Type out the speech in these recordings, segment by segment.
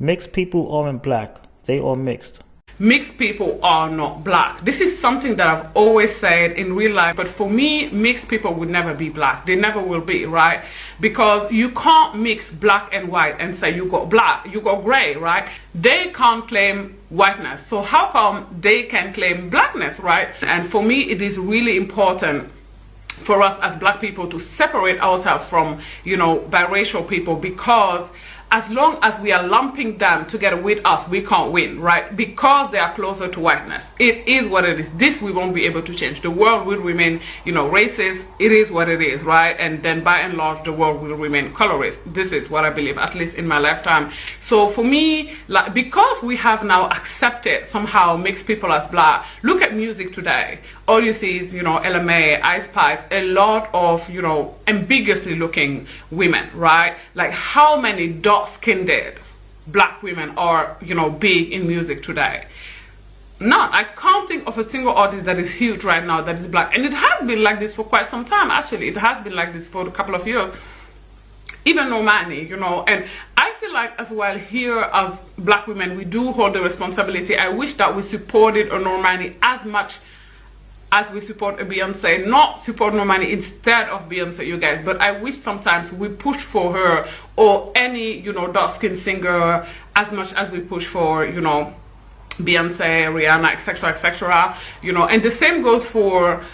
Mixed people aren't black. They are mixed. Mixed people are not black. This is something that I've always said in real life, but for me, mixed people would never be black. They never will be, right? Because you can't mix black and white and say you got black, you got gray, right? They can't claim whiteness. So how come they can claim blackness, right? And for me, it is really important for us as black people to separate ourselves from, biracial people, because as long as we are lumping them together with us, we can't win, right? Because they are closer to whiteness. It is what it is. This we won't be able to change. The world will remain, racist. It is what it is, right? And then by and large, the world will remain colorist. This is what I believe, at least in my lifetime. So for me, because we have now accepted somehow mixed people as black, look at music today. All you see is, LMA, Ice Spice, a lot of, ambiguously looking women, right? Like how many dark-skinned black women are, big in music today? None. I can't think of a single artist that is huge right now that is black. And it has been like this for quite some time, actually. It has been like this for a couple of years. Even Normani, and I feel like as well here as black women, we do hold the responsibility. I wish that we supported a Normani as much as we support a Beyonce, not support Normani instead of Beyonce, you guys, but I wish sometimes we push for her or any, dark-skinned singer as much as we push for, Beyonce, Rihanna, etc., and the same goes for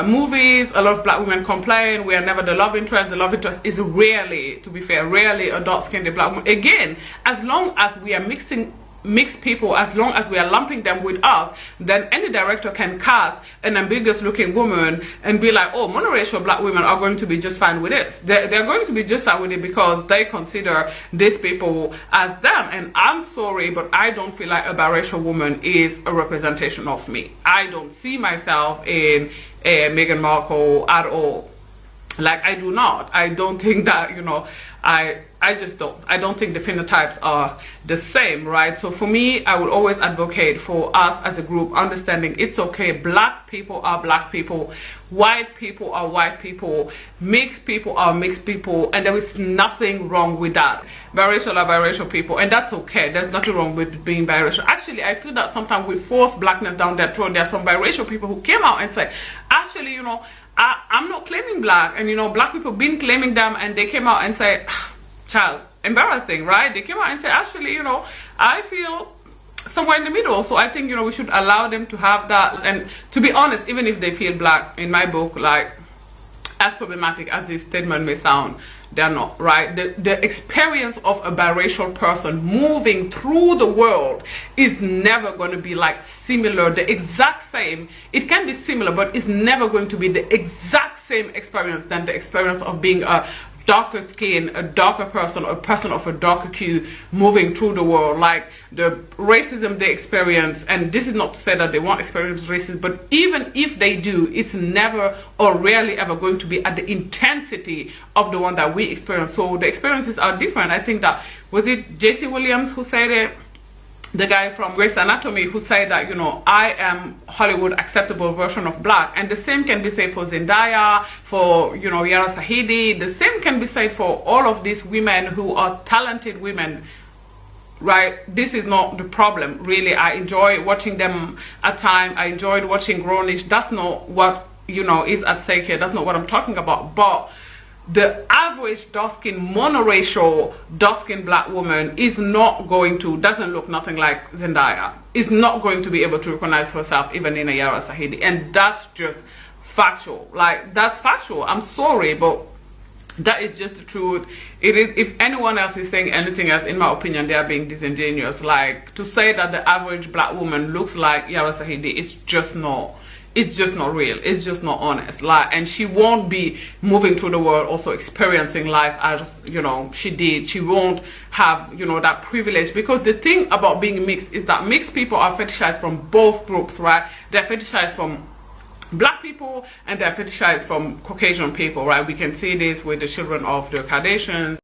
movies. A lot of black women complain we are never the love interest. The love interest is rarely, to be fair, rarely a dark-skinned black woman. Again, as long as we are mixed people, as long as we are lumping them with us, then any director can cast an ambiguous looking woman and be like, oh, monoracial black women are going to be just fine with it. They're going to be just fine with it because they consider these people as them. And I'm sorry, but I don't feel like a biracial woman is a representation of me. I don't see myself in a Meghan Markle at all. Like, I do not. I don't think that, I just don't. I don't think the phenotypes are the same, right? So for me, I would always advocate for us as a group understanding it's okay. Black people are black people. White people are white people. Mixed people are mixed people. And there is nothing wrong with that. Biracial are biracial people. And that's okay. There's nothing wrong with being biracial. Actually, I feel that sometimes we force blackness down their throat. There are some biracial people who came out and said, actually, I'm not claiming black. And, black people been claiming them. And they came out and say, child, embarrassing, right? They came out and said, actually, I feel somewhere in the middle. So I think, we should allow them to have that. And to be honest, even if they feel black, in my book, like, as problematic as this statement may sound, they're not, right? The experience of a biracial person moving through the world is never going to be like similar, the exact same. It can be similar, but it's never going to be the exact same experience than the experience of being a darker skin, a darker person, a person of a darker hue moving through the world. Like the racism they experience, and this is not to say that they won't experience racism, but even if they do, it's never or rarely ever going to be at the intensity of the one that we experience. So the experiences are different. I think that, was it J.C. Williams who said it? The guy from Grey's Anatomy who said that, I am Hollywood acceptable version of black. And the same can be said for Zendaya, for, Yara Sahidi. The same can be said for all of these women who are talented women, right? This is not the problem, really. I enjoy watching them at times. I enjoyed watching Grownish. That's not what, is at stake here. That's not what I'm talking about. But the average dark-skinned, monoracial, dark-skinned black woman is not going to, doesn't look nothing like Zendaya. Is not going to be able to recognize herself even in a Yara Sahidi. And that's just factual. Like, that's factual. I'm sorry, but that is just the truth. It is. If anyone else is saying anything else, in my opinion, they are being disingenuous. Like, to say that the average black woman looks like Yara Sahidi is just not. It's just not real. It's just not honest. Like, and she won't be moving through the world also experiencing life as, she did. She won't have, that privilege. Because the thing about being mixed is that mixed people are fetishized from both groups, right? They're fetishized from black people and they're fetishized from Caucasian people, right? We can see this with the children of the Kardashians.